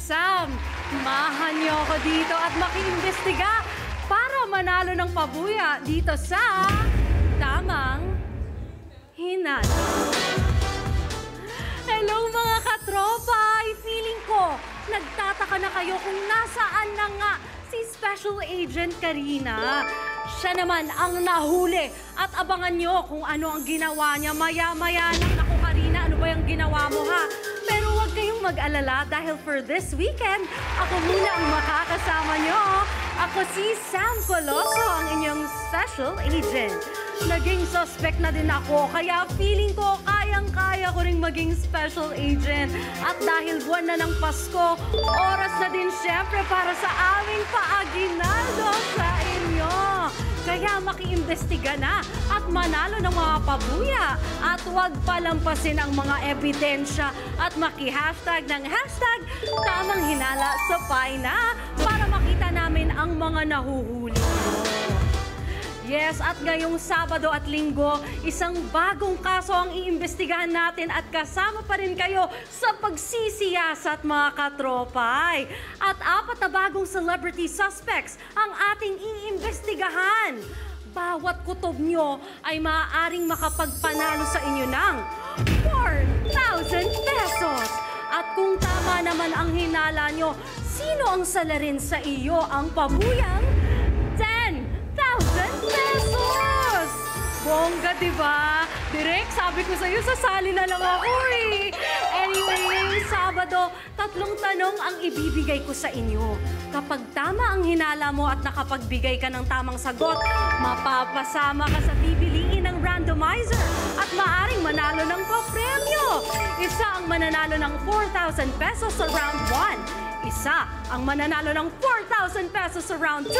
Sam, mahan niyo ako dito at makiimbestiga para manalo ng pabuya dito sa Tamang Hinala. Hello mga katropa! Feeling ko, nagtataka na kayo kung nasaan na nga si Special Agent Karina. Siya naman ang nahuli at abangan nyo kung ano ang ginawa niya maya-maya lang. Naku Karina, ano ba yung ginawa mo ha? Pero huwag kayong mag-alala dahil for this weekend, ako muna ang makakasama nyo. Ako si Sam Coloso, ang inyong Special Agent. Naging suspect na din ako, kaya feeling ko kayang-kaya ko ring maging Special Agent. At dahil buwan na ng Pasko, oras na din syempre para sa aming paaginaldo sa inyo. Kaya makiimbestiga na at manalo ng mga pabuya. At huwag palampasin ang mga ebidensya at maki-hashtag ng hashtag Tamang Hinala sa Paina para makita namin ang mga nahuhuli mo. Yes, at ngayong Sabado at Linggo, isang bagong kaso ang iimbestigahan natin at kasama pa rin kayo sa pagsisiyasat mga katropay. At 4 na bagong celebrity suspects ang ating iimbestigahan. Bawat kutob nyo ay maaaring makapagpanalo sa inyo ng 4,000 pesos. At kung tama naman ang hinala nyo, sino ang salarin sa iyo ang pabuyang 10,000 pesos! Bongga, diba? Direk, sabi ko sa'yo, sasali na lang ako eh. Anyway, Sabado, 3 tanong ang ibibigay ko sa inyo. Kapag tama ang hinala mo at nakapagbigay ka ng tamang sagot, mapapasama ka sa pipiliin ng randomizer at maaring manalo ng papremyo. Isa ang mananalo ng 4,000 pesos sa round 1. Isa ang mananalo ng 4,000 pesos sa round 2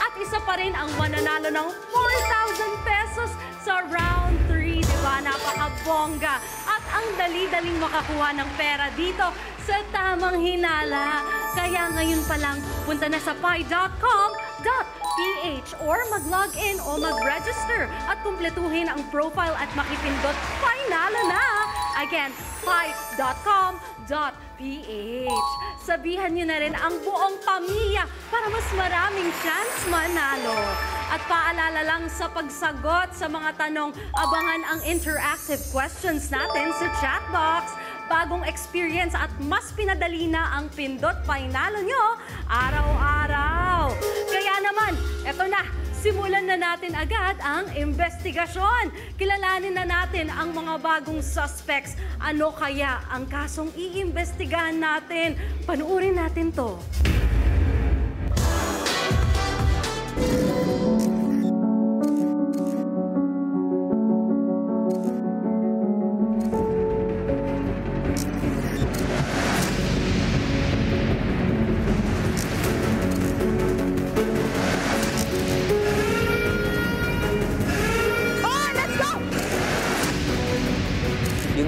at isa pa rin ang mananalo ng 4,000 pesos sa round 3. Diba? Napakabongga. At ang dali-daling makakuha ng pera dito sa Tamang Hinala. Kaya ngayon pa lang, punta na sa pi.com.ph or mag-log in o mag-register at kumpletuhin ang profile at makipindot Painala na. Again, pi.com.ph. Sabihan nyo na rin ang buong pamilya para mas maraming chance manalo. At paalala lang sa pagsagot sa mga tanong, abangan ang interactive questions natin sa chat box. Bagong experience at mas pinadali na ang pindot Painalo nyo araw-araw. Kaya naman, eto na, simulan na natin agad ang investigasyon. Kilalanin na natin ang mga bagong suspects. Ano kaya ang kasong iimbestigahan natin? Panuurin natin to.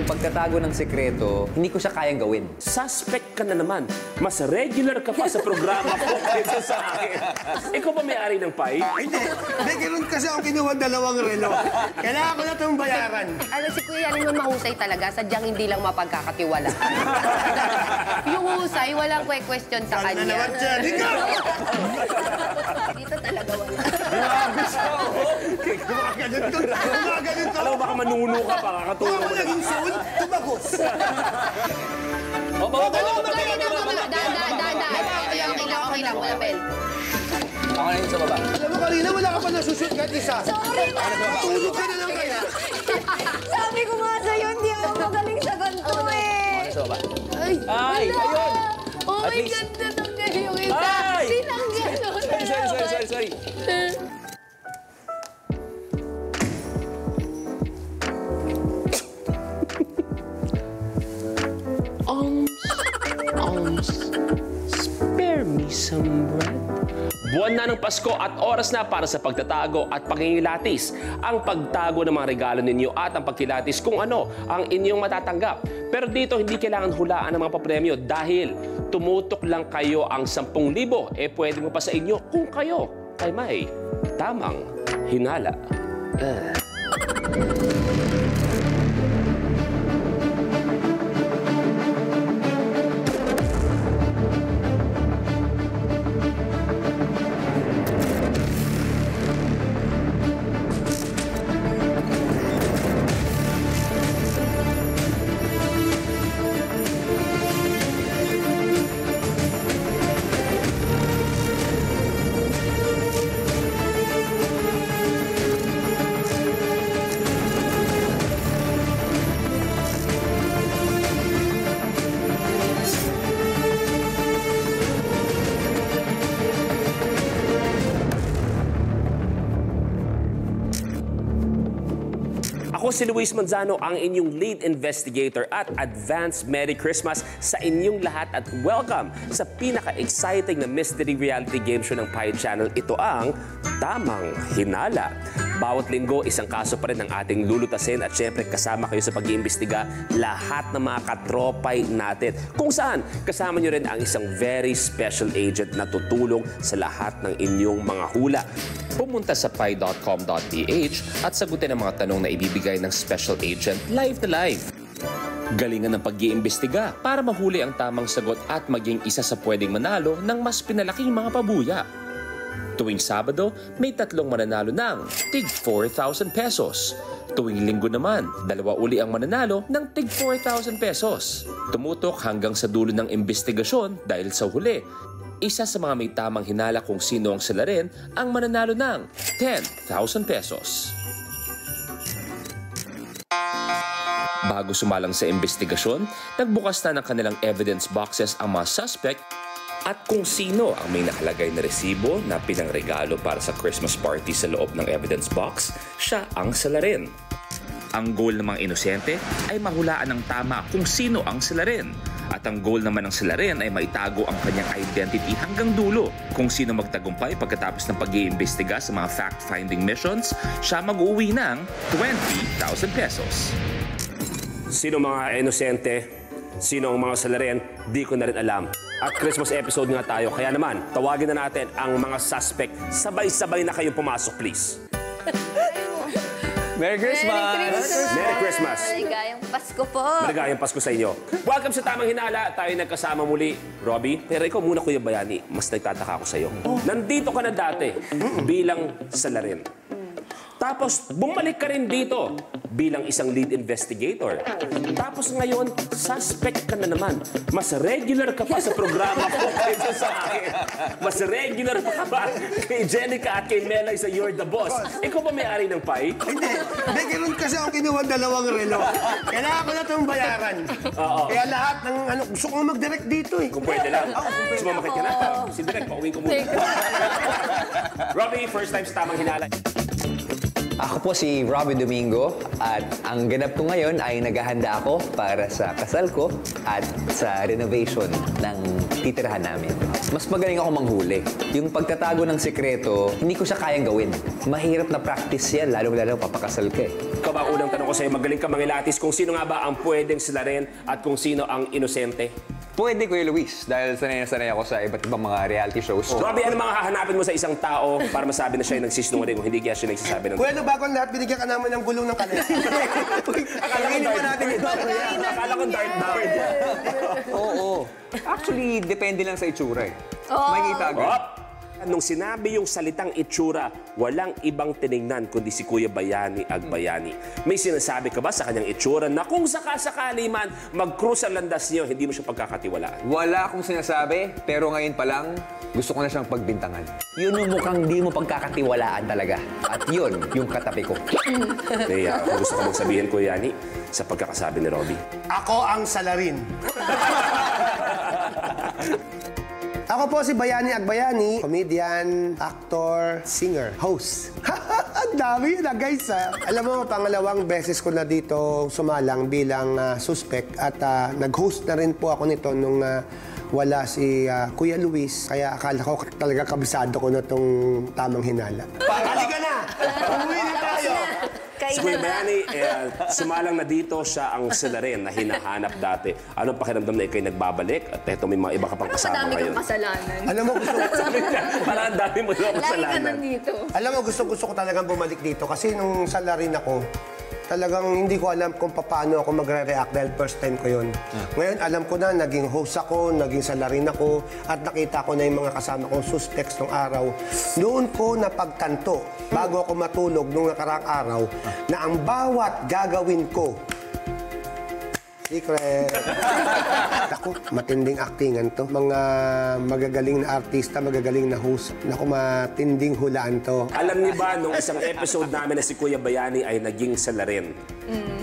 Pagtatago ng sekreto, hindi ko siya kayang gawin. Suspect ka na naman. Mas regular ka pa sa programa ko kaysa sa akin. Ikaw ba may-ari ng pie? Hindi. May ganoon kasi ako kinuha 2 relo. Kailangan ko na itong bayaran. Ano si Kuya Limon mahusay talaga, sadyang hindi lang mapagkakatiwala. Yung husay, walang question sa kanya. Ano naman siya? Dito talaga wala. Grabe siya. Gumagalit ko. Alam mo, baka manuno ka pa, kakatulong mo. Ako naging soul, tumagos. Okay lang, wala bell. Ako na yun sa baba. Alam mo, kanina wala ka pa nasushoot kahit isa. Sorry na! Tulog ka na lang kaya. Sabi ko nga sa'yo, hindi ako magaling sa ganito eh. Ako na sa baba. Ay, ayun! Oh At my least- God, natanggal yung isa. Ay! Tinanggal ko na Sorry. Spare me some bread. Buwan na ng Pasko at oras na para sa pagtatago at pangingilatis. Ang pagtago ng mga regalo ninyo at ang pagkilatis kung ano ang inyong matatanggap. Pero dito hindi kailangan hulaan ng mga papremyo dahil tumutok lang kayo ang 10,000. Pwede mo pa sa inyo kung kayo ay may tamang hinala. si Luis Manzano, ang inyong lead investigator at advance Merry Christmas sa inyong lahat at welcome sa pinaka-exciting na mystery reality game show ng Pie Channel. Ito ang Tamang Hinala. Bawat linggo, isang kaso pa rin ang ating lulutasin at syempre kasama kayo sa pag-iimbestiga lahat ng mga katropay natin. Kung saan, kasama nyo rin ang isang very special agent na tutulong sa lahat ng inyong mga hula. Pumunta sa pie.com.ph at sagutin ang mga tanong na ibibigay ng special agent live na live. Galingan ng pag-iimbestiga para mahuli ang tamang sagot at maging isa sa pwedeng manalo ng mas pinalaking mga pabuya. Tuwing Sabado, may 3 mananalo ng tig 4,000 pesos. Tuwing Linggo naman, 2 uli ang mananalo ng tig 4,000 pesos. Tumutok hanggang sa dulo ng imbestigasyon dahil sa huli, isa sa mga may tamang hinala kung sino ang salarin ang mananalo ng 10,000 pesos. Bago sumalang sa imbestigasyon, nagbukas na ng kanilang evidence boxes ang mga suspect at kung sino ang may nakalagay na resibo na pinangregalo para sa Christmas party sa loob ng evidence box, siya ang salarin. Ang goal ng mga inosente ay mahulaan ng tama kung sino ang salarin. At ang goal naman ng salarin ay maitago ang kanyang identity hanggang dulo. Kung sino magtagumpay pagkatapos ng pag-iimbestiga sa mga fact-finding missions, siya mag-uwi ng 20,000 pesos. Sino mga inosente? Sino ang mga salarin? Di ko na rin alam. At Christmas episode nga tayo, kaya naman, tawagin na natin ang mga suspect. Sabay-sabay na kayong pumasok, please. Merry Christmas! Merry Christmas! Maligayang Pasko po. Maligayang Pasko sa inyo. Welcome sa Tamang Hinala. Tayo nagkasama muli, Robbie. Pero ikaw muna, Kuya Bayani. Mas nagtataka ako sa iyo. Nandito ka na dati bilang salarin. Tapos, bumalik ka rin dito bilang isang lead investigator. Tapos ngayon, suspect ka na naman. Mas regular ka pa sa programa ko kaysa sa akin. Mas regular pa ka ba kay Jenica at kay Melay sa You're the Boss. Ikaw ba may-ari ng pie? Hindi. May ganun kasi ako kinuha 2 relo. Kailangan ko na itong bayaran. Kaya lahat ng gusto ko mag-direct dito eh. Kung pwede lang. Sumamakit ka na. Si Direk, pauwiin ko muna. Robbie, first time sa Tamang Hinala. Ako po si Robbie Domingo at ang ganap ko ngayon ay naghahanda ako para sa kasal ko at sa renovation ng titirahan namin. Mas magaling ako manghuli. Yung pagtatago ng sekreto, hindi ko siya kayang gawin. Mahirap na practice yan, lalo-lalo papakasal ka eh. Ikaw ba, unang tanong ko sa'yo, magaling ka mangilatis kung sino nga ba ang pwedeng salarin at kung sino ang inosente? Pwede, Kuya Luis, dahil sanay na sanay ako sa iba't ibang mga reality shows. Robbie, ano mga hahanapin mo sa isang tao para masabi na siya ay nagsisinungaling kung hindi kaya siya nagsasabi ng... Bueno, bago ang lahat, binigyan ka naman ng gulong ng kanila. Akala ko dartboard. Oo. Actually, depende lang sa itsura eh. Makikita agad. Hop! Nung sinabi yung salitang itsura, walang ibang tiningnan kundi si Kuya Bayani Agbayani. May sinasabi ka ba sa kanyang itsura na kung sakasakali man mag-cruise ang landas niyo, hindi mo siya pagkakatiwalaan? Wala akong sinasabi, pero ngayon pa lang, gusto ko na siyang pagbintangan. Yun yung mukhang di mo pagkakatiwalaan talaga. At yun, yung katabi ko. Kaya, kung gusto ko magsabihin, Kuya Yani, sa pagkakasabi ni Robbie. Ako ang salarin. Ako po si Bayani Agbayani, comedian, actor, singer, host. Ang dami na guys ha. Alam mo, pangalawang beses ko na dito sumalang bilang suspect at nag-host na rin po ako nito nung wala si Kuya Luis. Kaya akala ko talaga kabisado ko na itong Tamang Hinala. Halika na! Umuwi na tayo! Si Kuya Bayani, sumalang na dito siya ang salarin na hinahanap dati. Anong pakiramdam na ikaw'y nagbabalik? At eto may mga iba ka pang kasama Madami ngayon. kang kasalanan. Alam mo, Sabi niya, parang ang dami mo na Lagi ka kasalanan. nandito. Alam mo, gusto ko talagang bumalik dito kasi nung salarin ako, talagang hindi ko alam kung paano ako magre-react dahil first time ko yun. Ngayon, alam ko na, naging host ako, naging salarin ako, at nakita ko na yung mga kasama kong suspects nung araw. Noon ko napagtanto, bago ako matulog nung nakaraang araw, na ang bawat gagawin ko, secret. Ako, matinding actingan to. Mga magagaling na artista, magagaling na host. Naku, matinding hulaan to. Alam niyo ba, nung isang episode namin na si Kuya Bayani ay naging salarin,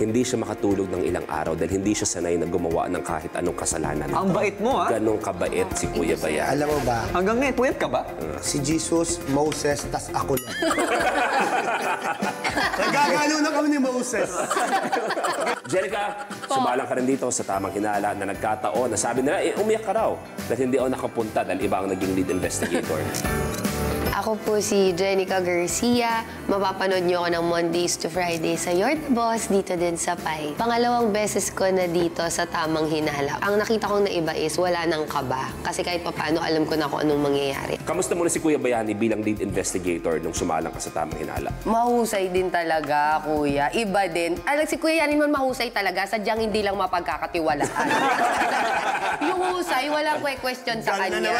Hindi siya makatulog ng ilang araw dahil hindi siya sanay na gumawa ng kahit anong kasalanan. Ang bait mo, ha? Ganong kabait si Kuya Bayani. Alam mo ba, Hanggang ngayon, puyat ka ba? si Jesus, Moses, tas ako lang. Nagagano na kami ni Moses. Jenica, sumalang ka rin dito sa tamang hinala na nagkataon na sabi nila, umiyak ka raw dahil hindi ako nakapunta dahil iba ang naging lead investigator. Ako po si Jenica Garcia. Mapapanood niyo ako ng Mondays to Fridays sa Your Boss dito din sa Pai. Pangalawang beses ko na dito sa Tamang Hinala. Ang nakita kong naiba is wala nang kaba. Kasi kahit papano alam ko na kung anong mangyayari. Kamusta muna si Kuya Bayani bilang lead investigator nung sumalang ka sa tamang hinala? Mahusay din talaga, kuya. Iba din. Si Kuya Yanin man mahusay talaga, sadyang hindi lang mapagkakatiwalaan. Yung husay, walang question sa kanya.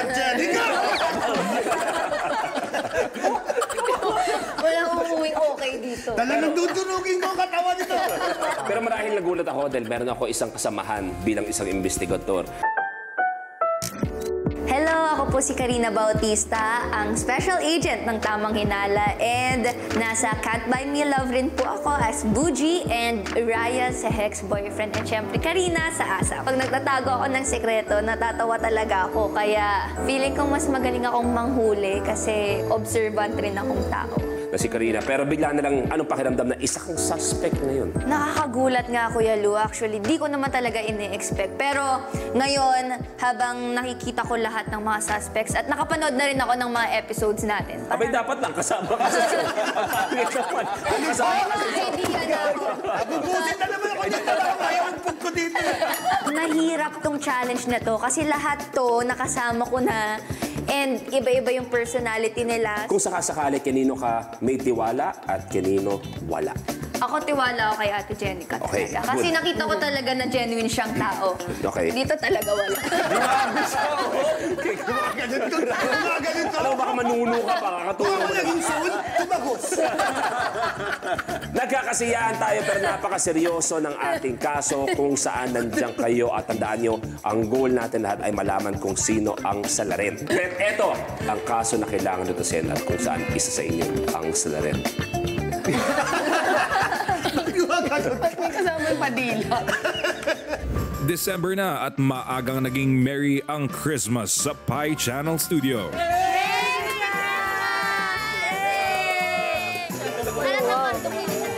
Walang umuwing okay dito. Talagang dudurugin ko ang katawan nito. Pero marahil nagulat ako dahil meron ako isang kasamahan bilang isang investigator. Hello, ako po si Karina Bautista, ang special agent ng Tamang Hinala, and nasa Can't Buy Me Love rin po ako as Bougie, and Raya sa Hex Boyfriend, at syempre Karina sa ASAP. Pag nagtatago ako ng sekreto, natatawa talaga ako, kaya feeling ko mas magaling akong manghuli kasi observant rin akong tao. Na si Karina. Pero bigla na lang, anong pakiramdam na isa kang suspect ngayon? Nakakagulat nga, Kuya Lu. Actually, di ko naman talaga ini-expect. Pero ngayon, habang nakikita ko lahat ng mga suspects at nakapanood na rin ako ng mga episodes natin. Abay, dapat lang kasama ka sa kasama ka sa Idea na ako. Bubusin na naman ako dito. Ayaw ang pug ko dito. Mahirap tong challenge na to kasi lahat to nakasama ko na and iba-iba yung personality nila. Kung sakasakali, kanino ka may tiwala at kanino wala? Ako tiwala ako kay Ate Jenica Okay, talaga. Kasi good. nakita ko talaga na genuine siyang tao. Okay. Dito talaga wala. Alam mo, baka manuno ka pa, kakatulong Ako mo na. naging soul, tumagos. Nagkakasiyahan tayo pero napakaseryoso ng ating kaso kung saan nandiyan kayo at tandaan nyo, ang goal natin lahat ay malaman kung sino ang salarin. Pero eto, ang kaso na kailangan lutusin at kung saan isa sa inyo ang salarin. May kasama yung padila. December na at maagang naging merry ang Christmas sa Pi Channel Studio.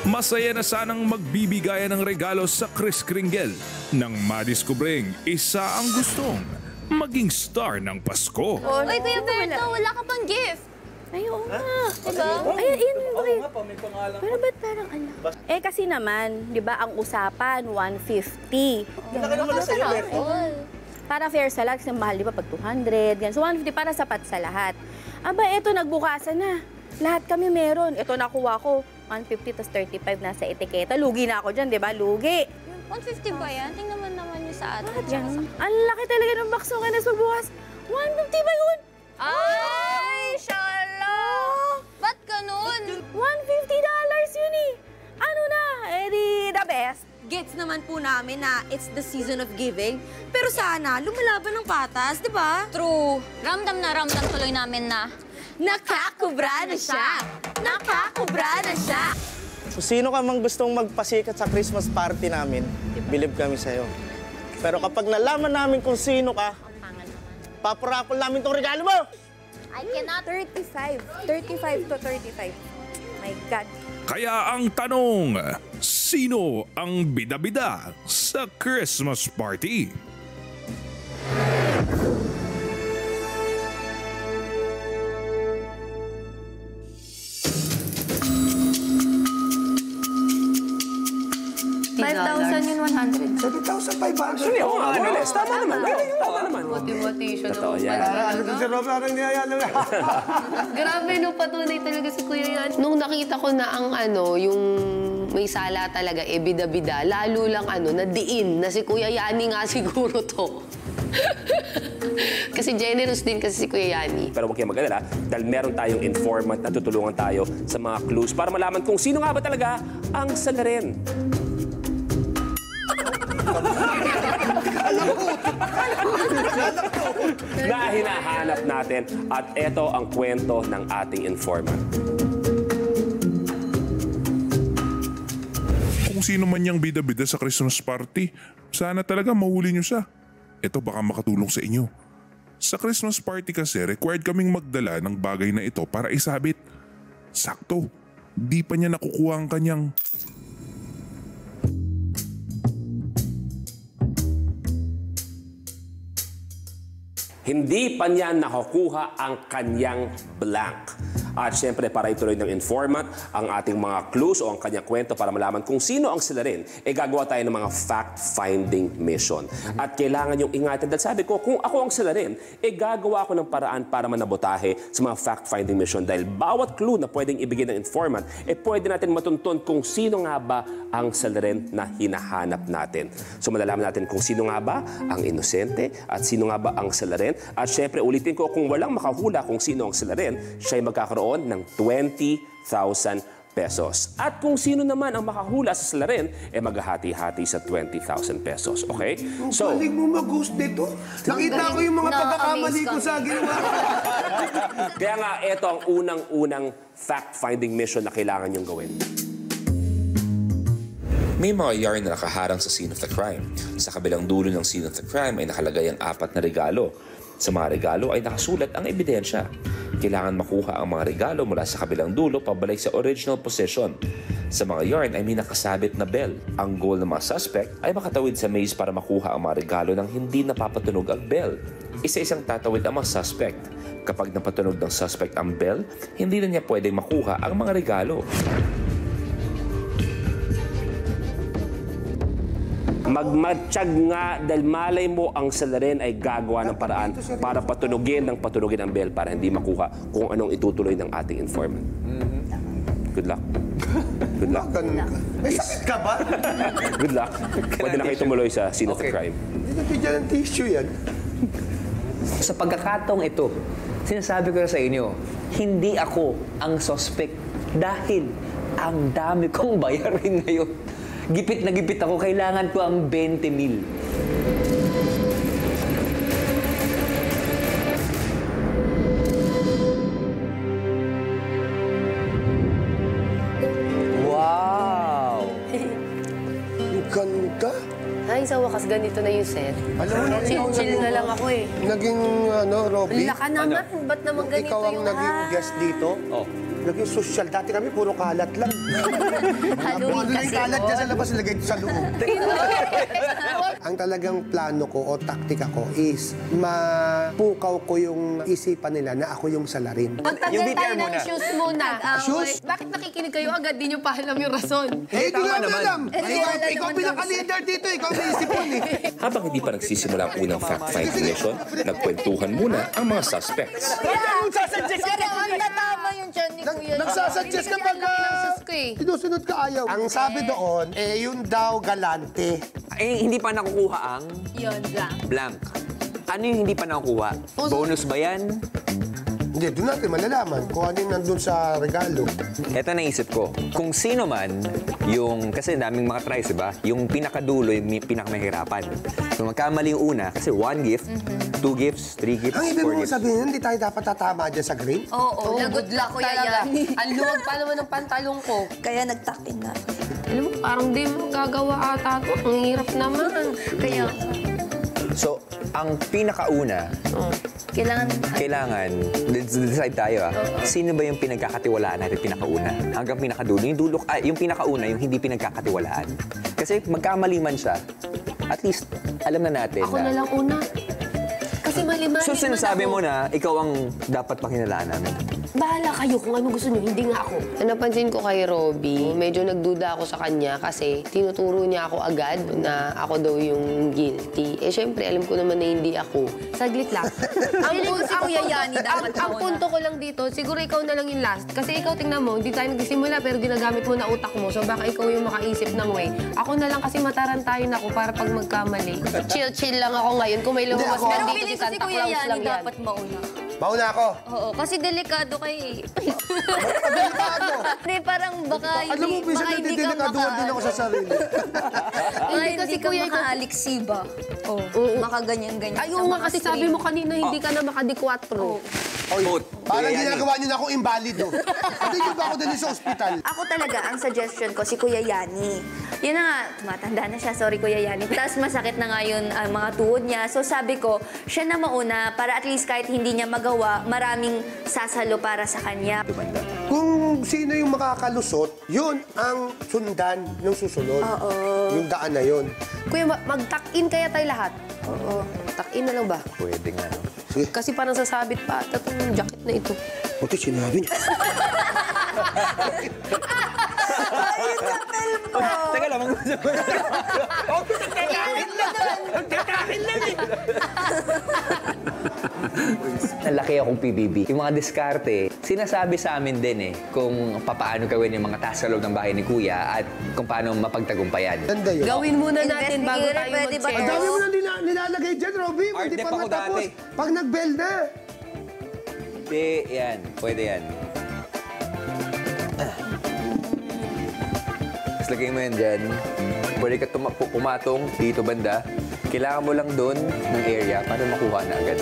Masaya na sanang magbibigayan ng regalo sa Kris Kringle nang madiskubring isa ang gustong maging star ng Pasko. Uy, Kuya Berto, wala ka pang gift. Ay, oo nga. Diba? Ay, yun, bakit? Pero ba't parang anak? Eh, kasi naman, di ba, ang usapan, 150. Laki naman na sa'yo, Berto. Para fair sa lahat, kasi mahal, di ba, pag 200. Ganyan. So, 150 para sapat sa lahat. Aba, eto, nagbukasan na. Lahat kami meron. Ito, nakuha ko. 150 tas 35 nasa etiketa. Lugi na ako dyan, di ba? Lugi. 150 ba yan? Tingnan mo naman yung sa atin. Yan. Ang laki talaga ng box nung kanas magbukas. 150 ba yun? Ay, shala! Ba't ganun? $150 yun eh. Ano na? Eh di, the best. Gets naman po namin na it's the season of giving. Pero sana, lumalaban ng patas, di ba? True. Ramdam na ramdam tuloy namin na Nakakubra na siya! Nakakubra na siya! Kung sino ka mang gustong magpasikat sa Christmas party namin, believe kami sa'yo. Pero kapag nalaman namin kung sino ka, paparapol namin tong regalo mo! I cannot. 35. 35 to 35. My God. Kaya ang tanong, sino ang bida-bida sa Christmas party? $5,000 yun, 100. 7,500. Oo, Alex, tama naman. Tama naman. Motivation Totoo naman yan. pala. Ano si Rob na nang niyayalo na? Grabe, no, patunay talaga si Kuya Yan. Nung nakita ko na ang yung may sala talaga, bida-bida, lalo lang nadiin na si Kuya Yani nga siguro to. Kasi generous din kasi si Kuya Yani. Pero huwag kayong mag-alala dahil meron tayong informant na tutulungan tayo sa mga clues para malaman kung sino nga ba talaga ang salarin. Na hinahanap natin at ito ang kwento ng ating informant. Kung kung sino man niyang bida-bida sa Christmas party, sana talaga mahuli niyo siya. Ito baka makatulong sa inyo. Sa Christmas party kasi, required kaming magdala ng bagay na ito para isabit. Sakto, di pa niya nakukuha ang kanyang... Hindi pa niya nakukuha ang kanyang blank. At syempre, para ituloy ng informant ang ating mga clues o ang kanyang kwento para malaman kung sino ang salarin, gagawa tayo ng mga fact-finding mission. At kailangan yung ingatan. Dahil sabi ko, kung ako ang salarin, gagawa ako ng paraan para manabotahe sa mga fact-finding mission. Dahil bawat clue na pwedeng ibigay ng informant, pwede natin matuntun kung sino nga ba ang salarin na hinahanap natin. So malalaman natin kung sino nga ba ang inosente at sino nga ba ang salarin. At syempre, ulitin ko, kung walang makahula kung sino ang salarin, siya'y magkakaroon ng 20,000 pesos. At kung sino naman ang makahula sa salarin, maghahati-hati sa 20,000 pesos. Okay? So, galing mo mag-host dito. Nakita ko yung mga pagkakamali ko sa ginawa. Kaya nga, ito ang unang-unang fact-finding mission na kailangan niyong gawin. May mga yarn na nakaharang sa scene of the crime. Sa kabilang dulo ng scene of the crime ay nakalagay ang 4 na regalo. Sa mga regalo ay nakasulat ang ebidensya. Kailangan makuha ang mga regalo mula sa kabilang dulo pabalik sa original position. Sa mga yarn ay may nakasabit na bell. Ang goal ng mga suspect ay makatawid sa maze para makuha ang mga regalo nang hindi napapatunog ang bell. Isa-isang tatawid ang mga suspect. Kapag napatunog ng suspect ang bell, hindi na niya pwedeng makuha ang mga regalo. Magmatsyag nga dahil malay mo ang salarin ay gagawa ng paraan para patunugin ang bell para hindi makuha kung anong itutuloy ng ating informant. Good luck. Good luck. May sakit ka ba? Good luck. Pwede na kayo tumuloy sa scene of the crime. Hindi na bigyan ng tissue yan. Sa pagkakataong ito, sinasabi ko sa inyo, hindi ako ang suspect dahil ang dami kong bayarin ngayon. Gipit na gipit ako, kailangan ko ang 20,000. Wow! Ang ganda. Ay, sa wakas ganito na yung set. Alam mo, Chill na lang ako eh. Naging, Robby. Laka naman, ba't naman ganito Ikaw ang yung naging guest dito. Oh. Naging social. Dati kami, puro kalat lang. Halloween Ano kasi kalat dyan sa yun. labas, ilagay sa loob. Ang talagang plano ko o taktika ko is mapukaw ko yung isipan nila na ako yung salarin. Magtanggal VTR tayo ng muna. shoes muna. Shoes? Bakit nakikinig kayo agad? Di nyo pa alam yung rason. Eh, hindi tama naman naman. alam. wala Ikaw naman pinaka-leader dito. Ikaw may isipon eh. Habang hindi pa nagsisimula ang unang fact-finding mission, nagkwentuhan muna ang mga suspects. Nagsasuggest ka Tama yung tiyan ni Kuya. Nagsasuggest ka pag sinusunod ka ayaw. Ang sabi doon, yun daw galante. Hindi pa nakukuha ang Yun, blank. blank. Ano yung hindi pa nakukuha? Bonus ba yan? Hindi, doon natin malalaman kung ano yung nandun sa regalo. Ito naisip ko, kung sino man yung, kasi daming mga tries, diba? Yung pinakadulo, yung pinakamahirapan. So magkamali yung una, kasi 1 gift, 2 gifts, 3 gifts, Ang 4 ibig mo gifts. sabihin, hindi tayo dapat tatama dyan sa green? Oo, good luck, Kuya yan. Ang luwag pa naman ng pantalong ko. Kaya nagtakin na. Alam mo, parang di mo gagawa ata to. Ang hirap naman. Kaya, So, ang pinakauna, kailangan, decide tayo sino ba yung pinagkakatiwalaan natin pinakauna? Hanggang pinakadulo. Yung pinakauna, yung hindi pinagkakatiwalaan. Kasi magkamali man siya, at least alam na natin Ako na lang una. Kasi mali-mali So, sinasabi naman ako. mo na ikaw ang dapat pakinalaan namin. Bahala kayo kung ano gusto nyo, hindi nga ako. Napansin ko kay Robby, medyo nagduda ako sa kanya kasi tinuturo niya ako agad na ako daw yung guilty. Syempre, alam ko naman na hindi ako. Saglit lang. Feeling ko si Kuya Yani dapat ang punto ko lang dito, siguro ikaw na lang yung last. Kasi ikaw, tingnan mo, hindi tayo nagsisimula pero ginagamit mo na utak mo. So baka ikaw yung makaisip ng way. Ako na lang kasi matarantayin ako para pag magkamali. Chill lang ako ngayon. Kung may lumabas pero dito feeling si ko si Santa Kuya Claus Yani lang yan. dapat mauna. Mauna ako. Oo, kasi delikado kay... Delikado. Hindi, parang baka Alam mo, hindi, bisa baka hindi ka nagdedikaduhan din ako sa sarili. Baka hindi ka maka-aliksiba. Oo. Makaganyan-ganyan. Ay, oo nga kasi sabi mo kanina hindi ka na makadikwatro. Oy, parang ginagawa niyo na akong invalido. Hindi niyo ba ako dali sa ospital? Ako talaga, ang suggestion ko, si Kuya Yani. Yun na nga, tumatanda na siya, sorry Kuya Yani. Tapos masakit na nga yun ang mga tuhod niya. So sabi ko, siya na mauna para at least kahit hindi niya magawa, maraming sasalo para sa kanya. Kung sino yung makakalusot, yun ang sundan ng susunod. Yung daan na yun. Kuya, mag-tuck-in kaya tayo lahat? Oo. Tuck-in na lang ba? Pwede nga. Sige. Kasi parang sasabit pa ata itong jacket na ito. Buti sinabi niya. Teka lang, mag-usap ko na. Magkakain lang eh. Nalaki akong PBB. Yung mga diskarte, sinasabi sa amin din kung paano gawin yung mga task sa loob ng bahay ni Kuya at kung paano mapagtagumpayan. Ganda yun. Gawin muna natin bago tayo mag-share. Ang dami mo na nilalagay dyan, Robby. Hindi pa matapos. Pag nag-bell na. Hindi, yan. Pwede yan. Tapos lagay mo yan dyan. Pwede ka pumatong dito banda. Kailangan mo lang doon ng area para makuha na agad.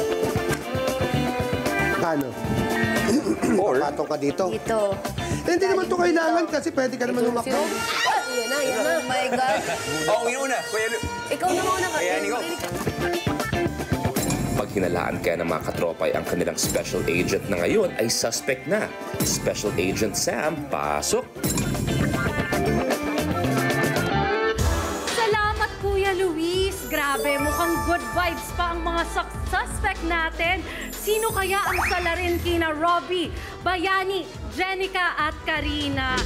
Paano? Or, patong ka dito. Dito. Hindi naman ito kailangan kasi pwede ka naman umakbo. Yan na, yan na. Oh my God. Oo, yun una. Kuya Lu. Ikaw na muna kasi. Kaya, Nico. Pag hinalaan kaya ng mga katropay ang kanilang special agent na ngayon ay suspect na. Special Agent Sam, pasok! Salamat, Kuya Luis. Grabe, mukhang good vibes pa ang mga suspect natin. Sino kaya ang salarin kina Robby, Bayani, Jenica at Karina?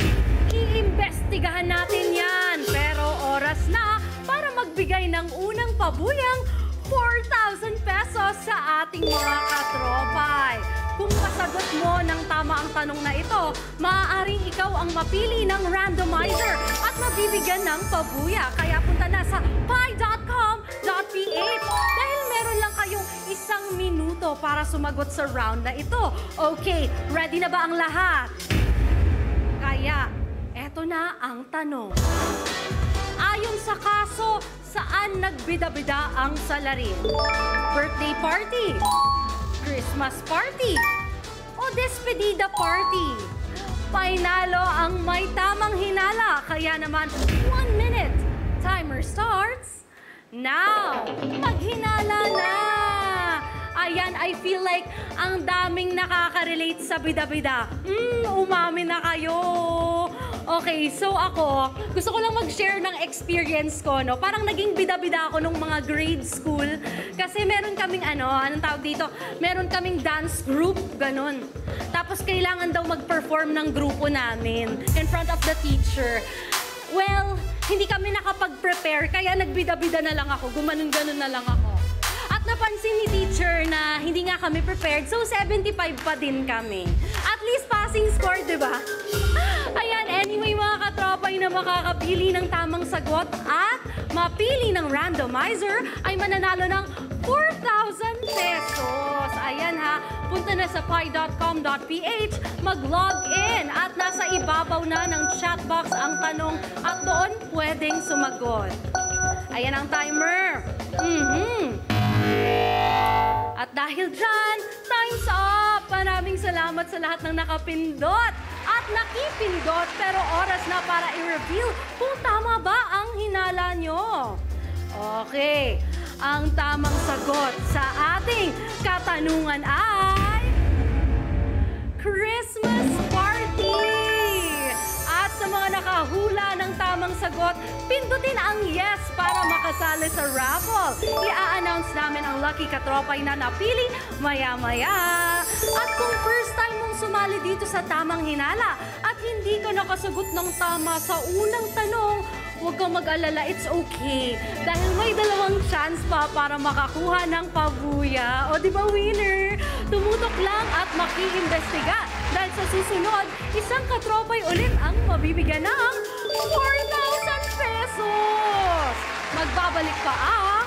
Iimbestigahan natin yan. Pero oras na para magbigay ng unang pabuyang 4,000 pesos sa ating mga katropay. Kung masagot mo ng tama ang tanong na ito, maaaring ikaw ang mapili ng randomizer at mabibigyan ng pabuya. Kaya punta na sa pi.com.ph dahil meron lang kayong 1 minuto para sumagot sa round na ito. Okay, ready na ba ang lahat? Kaya, eto na ang tanong. Ayon sa kaso, saan nagbida-bida ang salarin? Birthday party, Christmas party, o despedida party? Painalo ang may tamang hinala. Kaya naman, 1 minute. Timer starts now. Maghinala na. Ayan, I feel like ang daming nakaka-relate sa bida-bida. Umamin na kayo. Okay, so ako, gusto ko lang mag-share ng experience ko, no? Parang naging bida-bida ako nung mga grade school. Kasi meron kaming anong tawag dito? Meron kaming dance group, ganun. Tapos kailangan daw mag-perform ng grupo namin in front of the teacher. Well, hindi kami nakapag-prepare, kaya nagbida-bida na lang ako. Gumanon-ganon na lang ako. At napansin ni teacher na hindi nga kami prepared, so 75 pa din kami. At least passing score, di ba? Ayan, anyway mga katropay na makakapili ng tamang sagot at mapili ng randomizer ay mananalo ng 4,000 pesos. Ayan ha, punta na sa pi.com.ph, mag-log in at nasa ibabaw na ng chat box ang tanong at doon pwedeng sumagot. Ayan ang timer. At dahil dyan, time's up! Maraming salamat sa lahat ng nakapindot at nakipindot, pero oras na para i-reveal kung tama ba ang hinala nyo. Okay, ang tamang sagot sa ating katanungan ay Christmas party! At sa mga nakahula ng tamang sagot, pindutin ang yes para makasali sa raffle. I-a-announce namin ang lucky katropay na napili maya-maya. At kung first time mong sumali dito sa tamang hinala at hindi ka nakasagot ng tama sa unang tanong, huwag kang mag-alala, it's okay. Dahil may 2 chance pa para makakuha ng pabuya. O di ba, winner? Tumutok lang at maki-imbestiga. Dahil sa susunod, isang katropay ulit ang mabibigyan ng 4,000 pesos. Magbabalik pa ang